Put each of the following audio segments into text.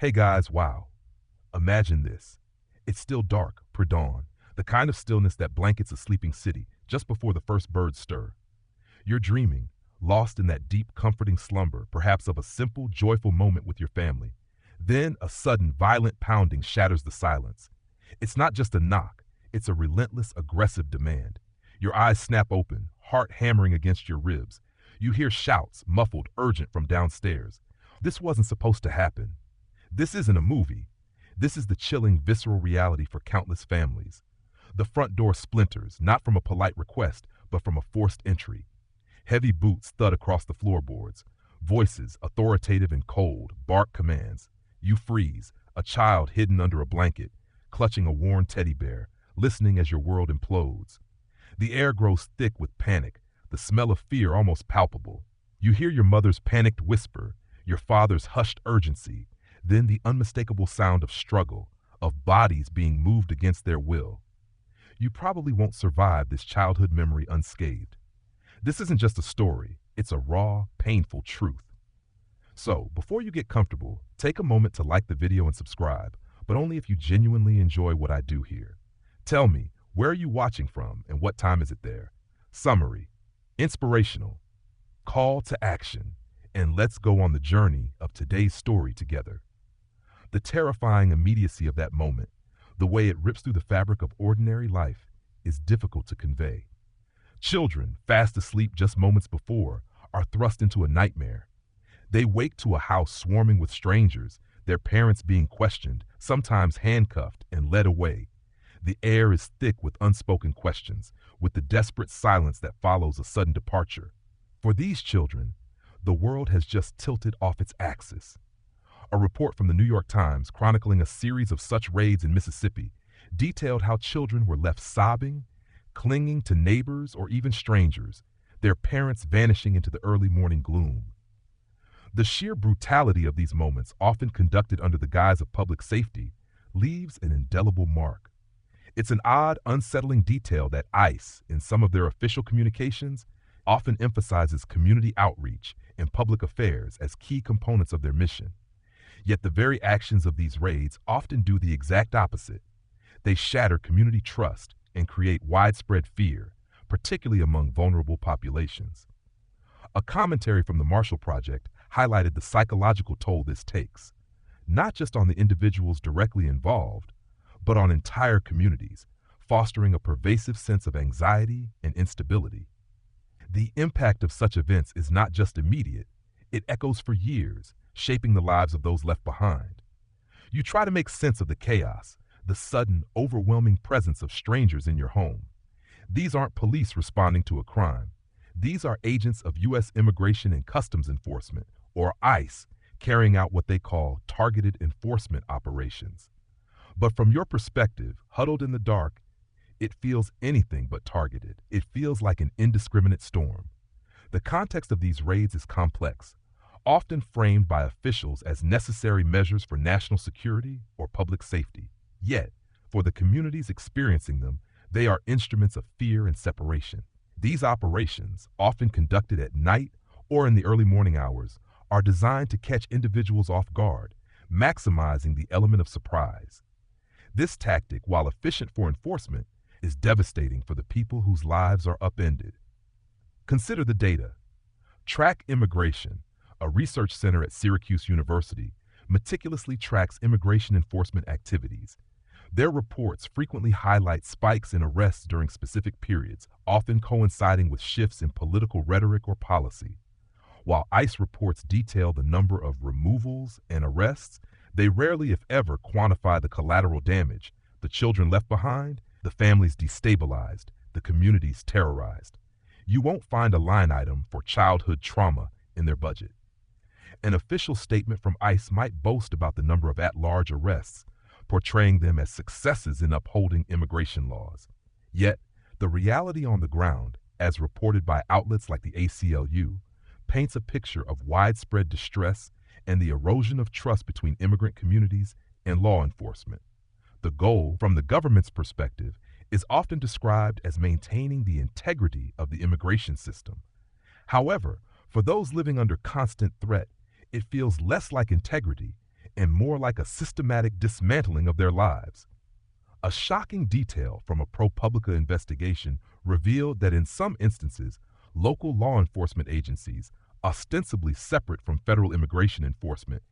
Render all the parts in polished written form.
Hey guys, wow. Imagine this. It's still dark, predawn, the kind of stillness that blankets a sleeping city just before the first birds stir. You're dreaming, lost in that deep, comforting slumber, perhaps of a simple, joyful moment with your family. Then a sudden, violent pounding shatters the silence. It's not just a knock, it's a relentless, aggressive demand. Your eyes snap open, heart hammering against your ribs. You hear shouts, muffled, urgent from downstairs. This wasn't supposed to happen. This isn't a movie. This is the chilling, visceral reality for countless families. The front door splinters, not from a polite request, but from a forced entry. Heavy boots thud across the floorboards. Voices, authoritative and cold, bark commands. You freeze, a child hidden under a blanket, clutching a worn teddy bear, listening as your world implodes. The air grows thick with panic, the smell of fear almost palpable. You hear your mother's panicked whisper, your father's hushed urgency, then the unmistakable sound of struggle, of bodies being moved against their will. You probably won't survive this childhood memory unscathed. This isn't just a story, it's a raw, painful truth. So, before you get comfortable, take a moment to like the video and subscribe, but only if you genuinely enjoy what I do here. Tell me, where are you watching from and what time is it there? Summary, inspirational, call to action, and let's go on the journey of today's story together. The terrifying immediacy of that moment, the way it rips through the fabric of ordinary life, is difficult to convey. Children, fast asleep just moments before, are thrust into a nightmare. They wake to a house swarming with strangers, their parents being questioned, sometimes handcuffed and led away. The air is thick with unspoken questions, with the desperate silence that follows a sudden departure. For these children, the world has just tilted off its axis. A report from the New York Times chronicling a series of such raids in Mississippi detailed how children were left sobbing, clinging to neighbors or even strangers, their parents vanishing into the early morning gloom. The sheer brutality of these moments, often conducted under the guise of public safety, leaves an indelible mark. It's an odd, unsettling detail that ICE, in some of their official communications, often emphasizes community outreach and public affairs as key components of their mission. Yet the very actions of these raids often do the exact opposite. They shatter community trust and create widespread fear, particularly among vulnerable populations. A commentary from the Marshall Project highlighted the psychological toll this takes, not just on the individuals directly involved, but on entire communities, fostering a pervasive sense of anxiety and instability. The impact of such events is not just immediate, it echoes for years, shaping the lives of those left behind. You try to make sense of the chaos, the sudden, overwhelming presence of strangers in your home. These aren't police responding to a crime. These are agents of U.S. Immigration and Customs Enforcement, or ICE, carrying out what they call targeted enforcement operations. But from your perspective, huddled in the dark, it feels anything but targeted. It feels like an indiscriminate storm. The context of these raids is complex, often framed by officials as necessary measures for national security or public safety. Yet, for the communities experiencing them, they are instruments of fear and separation. These operations, often conducted at night or in the early morning hours, are designed to catch individuals off guard, maximizing the element of surprise. This tactic, while efficient for enforcement, is devastating for the people whose lives are upended. Consider the data. Track Immigration, a research center at Syracuse University, meticulously tracks immigration enforcement activities. Their reports frequently highlight spikes in arrests during specific periods, often coinciding with shifts in political rhetoric or policy. While ICE reports detail the number of removals and arrests, they rarely, if ever, quantify the collateral damage, the children left behind, the families destabilized, the communities terrorized. You won't find a line item for childhood trauma in their budget. An official statement from ICE might boast about the number of at-large arrests, portraying them as successes in upholding immigration laws. Yet, the reality on the ground, as reported by outlets like the ACLU, paints a picture of widespread distress and the erosion of trust between immigrant communities and law enforcement. The goal, from the government's perspective, is often described as maintaining the integrity of the immigration system. However, for those living under constant threat, it feels less like integrity and more like a systematic dismantling of their lives. A shocking detail from a ProPublica investigation revealed that in some instances, local law enforcement agencies, ostensibly separate from federal immigration enforcement,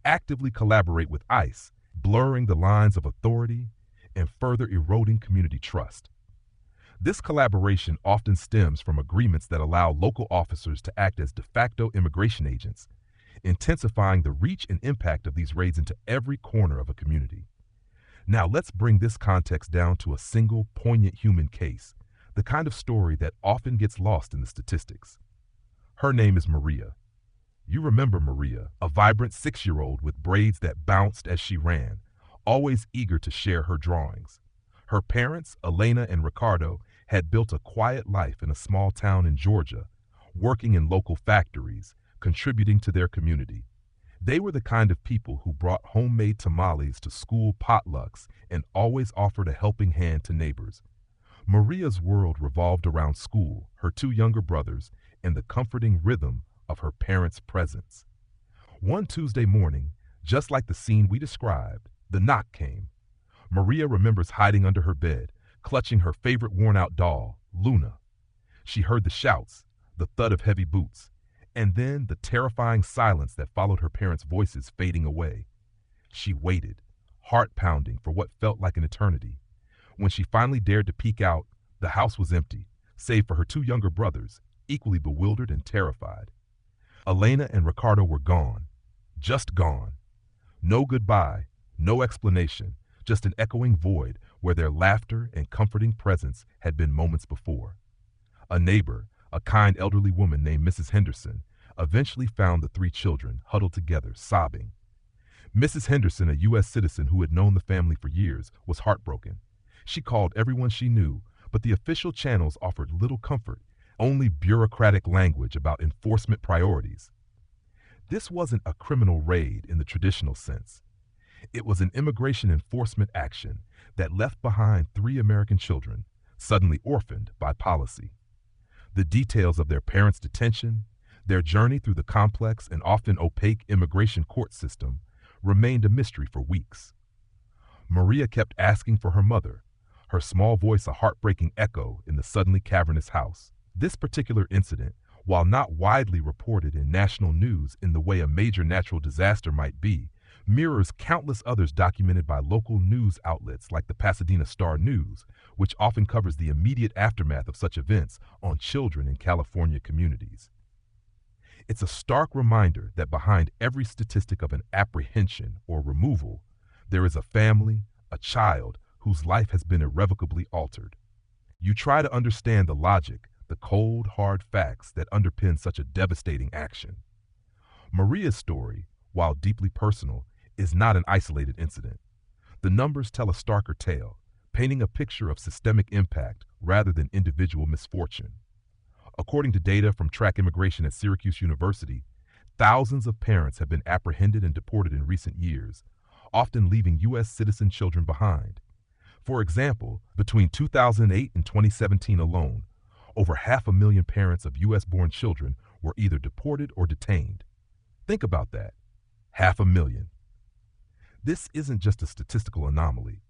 actively collaborate with ICE, blurring the lines of authority and further eroding community trust. This collaboration often stems from agreements that allow local officers to act as de facto immigration agents, intensifying the reach and impact of these raids into every corner of a community. Now let's bring this context down to a single poignant human case, the kind of story that often gets lost in the statistics. Her name is Maria. You remember Maria, a vibrant 6-year-old with braids that bounced as she ran, always eager to share her drawings. Her parents, Elena and Ricardo, had built a quiet life in a small town in Georgia, working in local factories, contributing to their community. They were the kind of people who brought homemade tamales to school potlucks and always offered a helping hand to neighbors. Maria's world revolved around school, her 2 younger brothers, and the comforting rhythm of her parents' presence. One Tuesday morning, just like the scene we described, the knock came. Maria remembers hiding under her bed, clutching her favorite worn-out doll, Luna. She heard the shouts, the thud of heavy boots, and then the terrifying silence that followed her parents' voices fading away. She waited, heart pounding for what felt like an eternity. When she finally dared to peek out, the house was empty, save for her 2 younger brothers, equally bewildered and terrified. Elena and Ricardo were gone, just gone. No goodbye, no explanation, just an echoing void where their laughter and comforting presence had been moments before. A neighbor, a kind elderly woman named Mrs. Henderson, eventually found the 3 children huddled together, sobbing. Mrs. Henderson, a U.S. citizen who had known the family for years, was heartbroken. She called everyone she knew, but the official channels offered little comfort, only bureaucratic language about enforcement priorities. This wasn't a criminal raid in the traditional sense. It was an immigration enforcement action that left behind 3 American children, suddenly orphaned by policy. The details of their parents' detention, their journey through the complex and often opaque immigration court system, remained a mystery for weeks. Maria kept asking for her mother, her small voice a heartbreaking echo in the suddenly cavernous house. This particular incident, while not widely reported in national news in the way a major natural disaster might be, mirrors countless others documented by local news outlets like the Pasadena Star-News, which often covers the immediate aftermath of such events on children in California communities. It's a stark reminder that behind every statistic of an apprehension or removal, there is a family, a child, whose life has been irrevocably altered. You try to understand the logic, the cold, hard facts that underpin such a devastating action. Maria's story, while deeply personal, is not an isolated incident. The numbers tell a starker tale, painting a picture of systemic impact rather than individual misfortune. According to data from track immigration at Syracuse University, thousands of parents have been apprehended and deported in recent years, often leaving U.S. citizen children behind. For example, between 2008 and 2017 alone, over 500,000 parents of U.S.-born children were either deported or detained. Think about that. 500,000. This isn't just a statistical anomaly.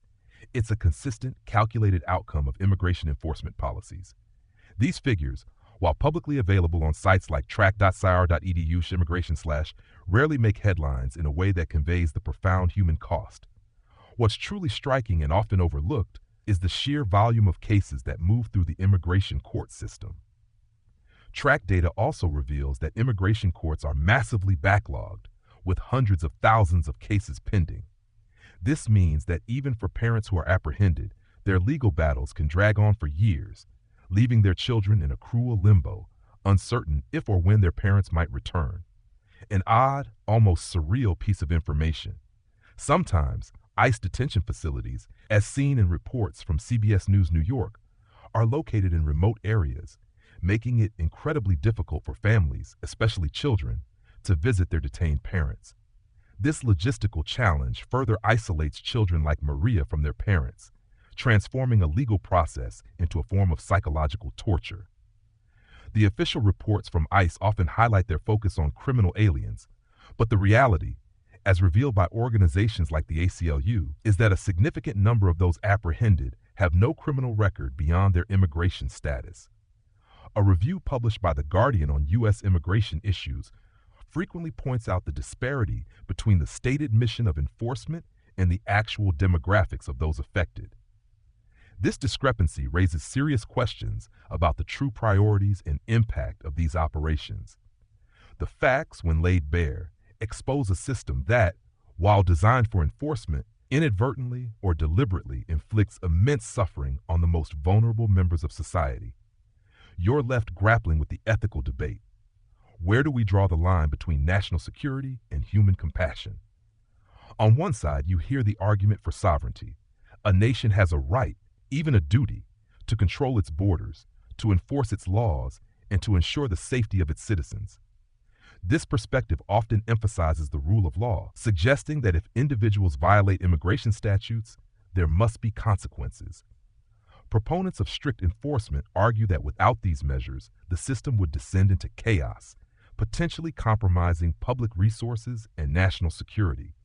It's a consistent, calculated outcome of immigration enforcement policies. These figures, while publicly available on sites like track.sir.edu/immigration/, rarely make headlines in a way that conveys the profound human cost. What's truly striking and often overlooked is the sheer volume of cases that move through the immigration court system. Track data also reveals that immigration courts are massively backlogged, with hundreds of thousands of cases pending. This means that even for parents who are apprehended, their legal battles can drag on for years, leaving their children in a cruel limbo, uncertain if or when their parents might return. An odd, almost surreal piece of information. Sometimes, ICE detention facilities, as seen in reports from CBS News New York, are located in remote areas, making it incredibly difficult for families, especially children, to visit their detained parents. This logistical challenge further isolates children like Maria from their parents, transforming a legal process into a form of psychological torture. The official reports from ICE often highlight their focus on criminal aliens, but the reality, as revealed by organizations like the ACLU, is that a significant number of those apprehended have no criminal record beyond their immigration status. A review published by The Guardian on U.S. immigration issues frequently points out the disparity between the stated mission of enforcement and the actual demographics of those affected. This discrepancy raises serious questions about the true priorities and impact of these operations. The facts, when laid bare, expose a system that, while designed for enforcement, inadvertently or deliberately inflicts immense suffering on the most vulnerable members of society. You're left grappling with the ethical debate. Where do we draw the line between national security and human compassion? On one side, you hear the argument for sovereignty. A nation has a right, even a duty, to control its borders, to enforce its laws, and to ensure the safety of its citizens. This perspective often emphasizes the rule of law, suggesting that if individuals violate immigration statutes, there must be consequences. Proponents of strict enforcement argue that without these measures, the system would descend into chaos, potentially compromising public resources and national security.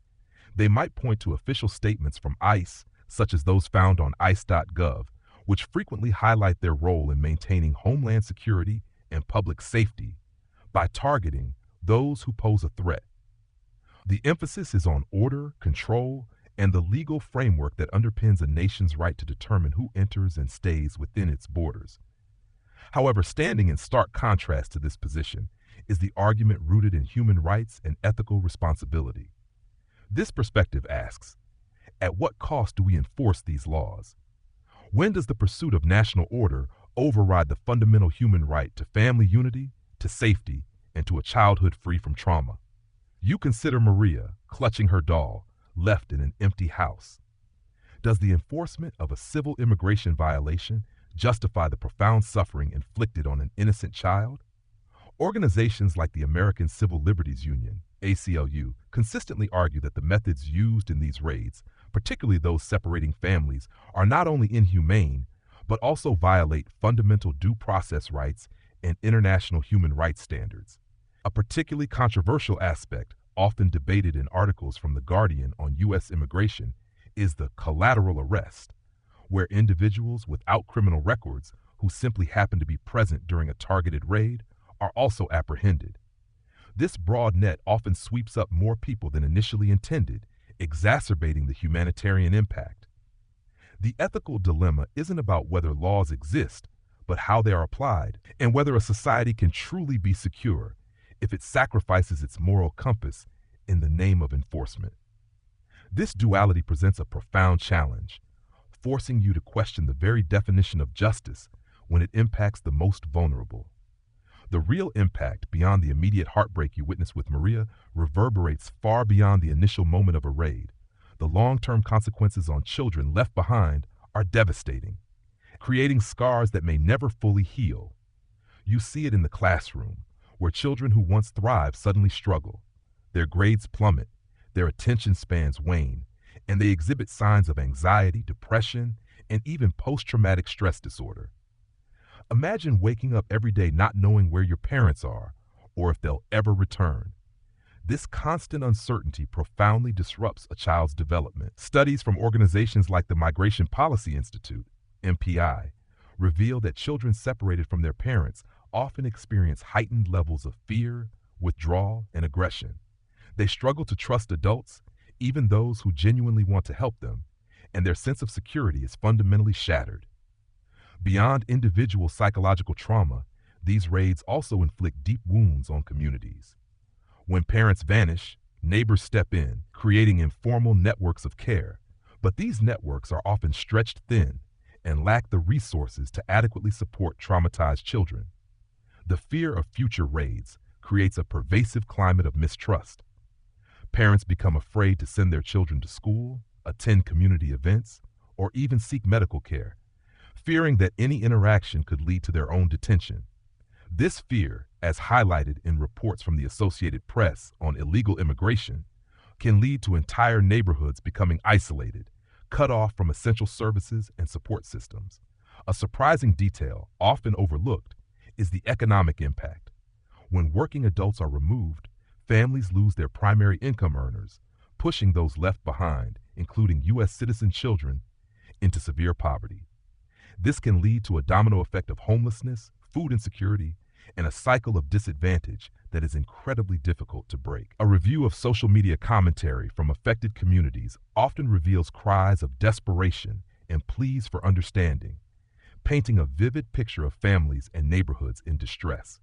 They might point to official statements from ICE, such as those found on ice.gov, which frequently highlight their role in maintaining homeland security and public safety by targeting those who pose a threat. The emphasis is on order, control, and the legal framework that underpins a nation's right to determine who enters and stays within its borders. However, standing in stark contrast to this position is the argument rooted in human rights and ethical responsibility. This perspective asks, at what cost do we enforce these laws? When does the pursuit of national order override the fundamental human right to family unity, to safety, and to a childhood free from trauma? You consider Maria, clutching her doll, left in an empty house. Does the enforcement of a civil immigration violation justify the profound suffering inflicted on an innocent child? Organizations like the American Civil Liberties Union, ACLU, consistently argue that the methods used in these raids, particularly those separating families, are not only inhumane, but also violate fundamental due process rights and international human rights standards. A particularly controversial aspect, often debated in articles from The Guardian on U.S. immigration, is the collateral arrest, where individuals without criminal records who simply happen to be present during a targeted raid are also apprehended. This broad net often sweeps up more people than initially intended, exacerbating the humanitarian impact. The ethical dilemma isn't about whether laws exist, but how they are applied, and whether a society can truly be secure if it sacrifices its moral compass in the name of enforcement. This duality presents a profound challenge, forcing you to question the very definition of justice when it impacts the most vulnerable. The real impact, beyond the immediate heartbreak you witnessed with Maria, reverberates far beyond the initial moment of a raid. The long-term consequences on children left behind are devastating, creating scars that may never fully heal. You see it in the classroom, where children who once thrived suddenly struggle. Their grades plummet, their attention spans wane, and they exhibit signs of anxiety, depression, and even post-traumatic stress disorder. Imagine waking up every day not knowing where your parents are or if they'll ever return. This constant uncertainty profoundly disrupts a child's development. Studies from organizations like the Migration Policy Institute, MPI, reveal that children separated from their parents often experience heightened levels of fear, withdrawal, and aggression. They struggle to trust adults, even those who genuinely want to help them, and their sense of security is fundamentally shattered. Beyond individual psychological trauma, these raids also inflict deep wounds on communities. When parents vanish, neighbors step in, creating informal networks of care, but these networks are often stretched thin and lack the resources to adequately support traumatized children. The fear of future raids creates a pervasive climate of mistrust. Parents become afraid to send their children to school, attend community events, or even seek medical care, fearing that any interaction could lead to their own detention. This fear, as highlighted in reports from the Associated Press on illegal immigration, can lead to entire neighborhoods becoming isolated, cut off from essential services and support systems. A surprising detail, often overlooked, is the economic impact. When working adults are removed, families lose their primary income earners, pushing those left behind, including U.S. citizen children, into severe poverty. This can lead to a domino effect of homelessness, food insecurity, and a cycle of disadvantage that is incredibly difficult to break. A review of social media commentary from affected communities often reveals cries of desperation and pleas for understanding, painting a vivid picture of families and neighborhoods in distress.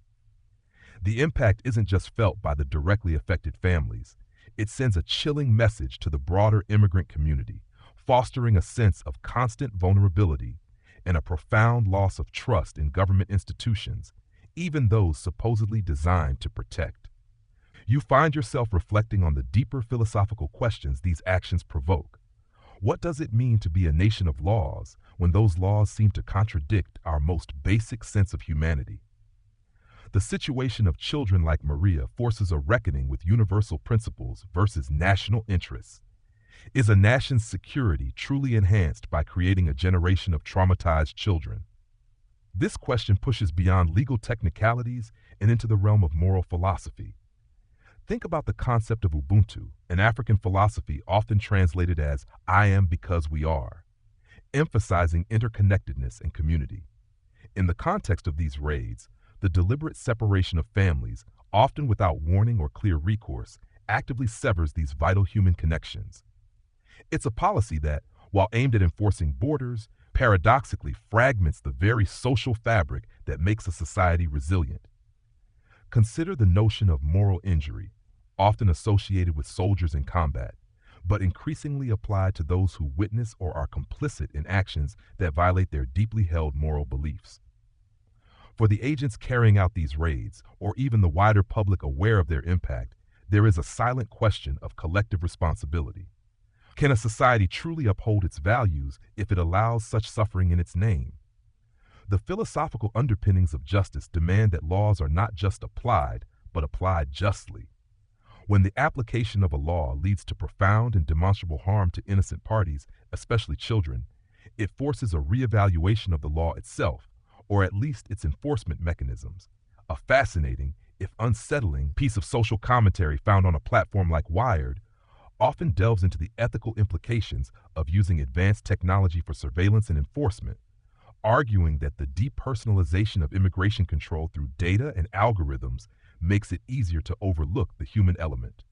The impact isn't just felt by the directly affected families, it sends a chilling message to the broader immigrant community, fostering a sense of constant vulnerability and a profound loss of trust in government institutions, even those supposedly designed to protect. You find yourself reflecting on the deeper philosophical questions these actions provoke. What does it mean to be a nation of laws when those laws seem to contradict our most basic sense of humanity? The situation of children like Maria forces a reckoning with universal principles versus national interests. Is a nation's security truly enhanced by creating a generation of traumatized children? This question pushes beyond legal technicalities and into the realm of moral philosophy. Think about the concept of Ubuntu, an African philosophy often translated as "I am because we are," emphasizing interconnectedness and community. In the context of these raids, the deliberate separation of families, often without warning or clear recourse, actively severs these vital human connections. It's a policy that, while aimed at enforcing borders, paradoxically fragments the very social fabric that makes a society resilient. Consider the notion of moral injury, often associated with soldiers in combat, but increasingly applied to those who witness or are complicit in actions that violate their deeply held moral beliefs. For the agents carrying out these raids, or even the wider public aware of their impact, there is a silent question of collective responsibility. Can a society truly uphold its values if it allows such suffering in its name? The philosophical underpinnings of justice demand that laws are not just applied, but applied justly. When the application of a law leads to profound and demonstrable harm to innocent parties, especially children, it forces a reevaluation of the law itself, or at least its enforcement mechanisms. A fascinating, if unsettling, piece of social commentary found on a platform like Wired often delves into the ethical implications of using advanced technology for surveillance and enforcement, arguing that the depersonalization of immigration control through data and algorithms makes it easier to overlook the human element.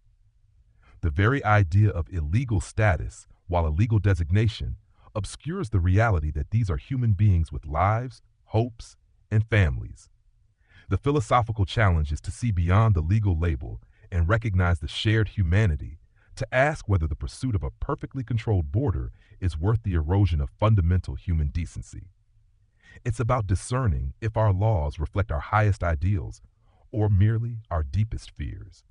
The very idea of illegal status, while a legal designation, obscures the reality that these are human beings with lives, hopes, and families. The philosophical challenge is to see beyond the legal label and recognize the shared humanity, to ask whether the pursuit of a perfectly controlled border is worth the erosion of fundamental human decency. It's about discerning if our laws reflect our highest ideals or merely our deepest fears.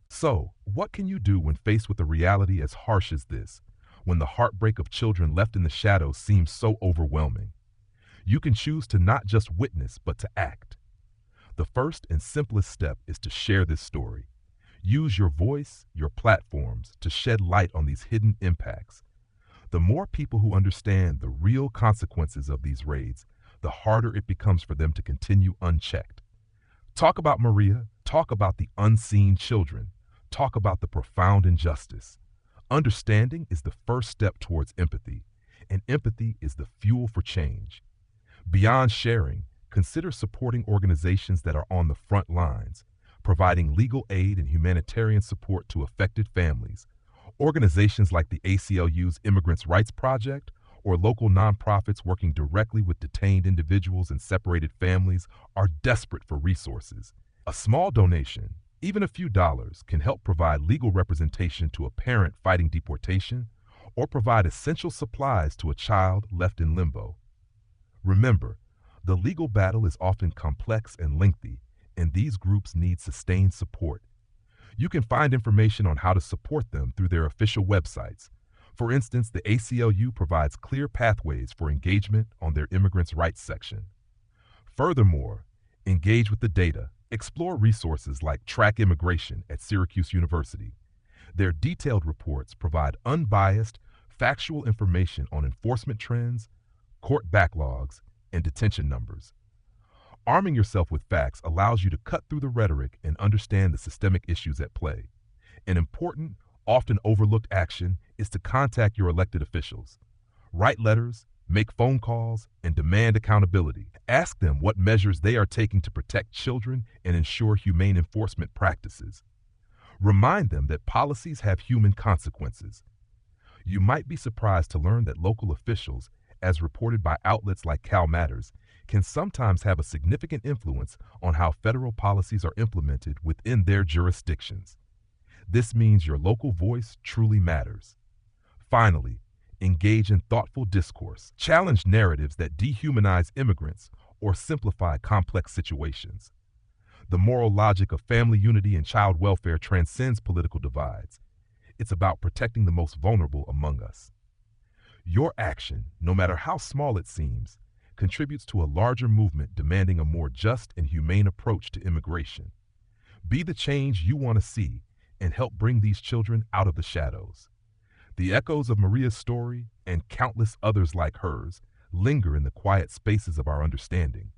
So, what can you do when faced with a reality as harsh as this, when the heartbreak of children left in the shadows seems so overwhelming? You can choose to not just witness, but to act. The first and simplest step is to share this story. Use your voice, your platforms, to shed light on these hidden impacts. The more people who understand the real consequences of these raids, the harder it becomes for them to continue unchecked. Talk about Maria, talk about the unseen children, talk about the profound injustice. Understanding is the first step towards empathy, and empathy is the fuel for change. Beyond sharing, consider supporting organizations that are on the front lines, providing legal aid and humanitarian support to affected families. Organizations like the ACLU's Immigrants' Rights Project or local nonprofits working directly with detained individuals and separated families are desperate for resources. A small donation, even a few dollars, can help provide legal representation to a parent fighting deportation or provide essential supplies to a child left in limbo. Remember, the legal battle is often complex and lengthy, and these groups need sustained support. You can find information on how to support them through their official websites. For instance, the ACLU provides clear pathways for engagement on their Immigrants' Rights section. Furthermore, engage with the data. Explore resources like Track Immigration at Syracuse University. Their detailed reports provide unbiased, factual information on enforcement trends, court backlogs, and detention numbers. Arming yourself with facts allows you to cut through the rhetoric and understand the systemic issues at play. An important, often overlooked action is to contact your elected officials. Write letters, make phone calls, and demand accountability. Ask them what measures they are taking to protect children and ensure humane enforcement practices. Remind them that policies have human consequences. You might be surprised to learn that local officials, as reported by outlets like Cal Matters, can sometimes have a significant influence on how federal policies are implemented within their jurisdictions. This means your local voice truly matters. Finally, engage in thoughtful discourse. Challenge narratives that dehumanize immigrants or simplify complex situations. The moral logic of family unity and child welfare transcends political divides. It's about protecting the most vulnerable among us. Your action, no matter how small it seems, contributes to a larger movement demanding a more just and humane approach to immigration. Be the change you want to see and help bring these children out of the shadows. The echoes of Maria's story and countless others like hers linger in the quiet spaces of our understanding.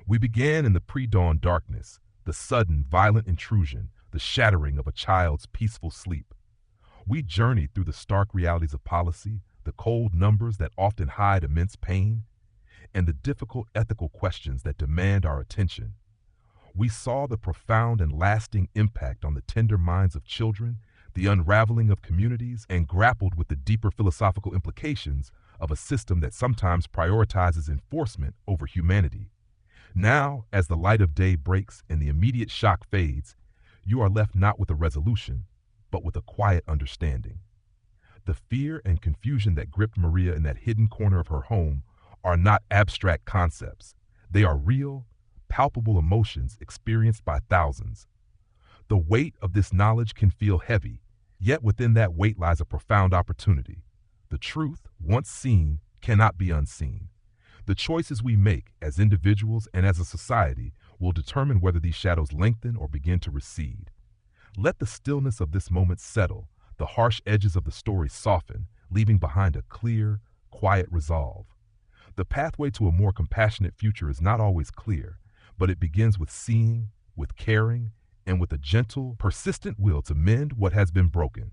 We began in the pre-dawn darkness, the sudden, violent intrusion, the shattering of a child's peaceful sleep. We journeyed through the stark realities of policy, the cold numbers that often hide immense pain, and the difficult ethical questions that demand our attention. We saw the profound and lasting impact on the tender minds of children, the unraveling of communities, and grappled with the deeper philosophical implications of a system that sometimes prioritizes enforcement over humanity. Now, as the light of day breaks and the immediate shock fades, you are left not with a resolution, but with a quiet understanding. The fear and confusion that gripped Maria in that hidden corner of her home are not abstract concepts. They are real, palpable emotions experienced by thousands. The weight of this knowledge can feel heavy, yet within that weight lies a profound opportunity. The truth, once seen, cannot be unseen. The choices we make as individuals and as a society will determine whether these shadows lengthen or begin to recede. Let the stillness of this moment settle, the harsh edges of the story soften, leaving behind a clear, quiet resolve. The pathway to a more compassionate future is not always clear, but it begins with seeing, with caring, and with a gentle, persistent will to mend what has been broken.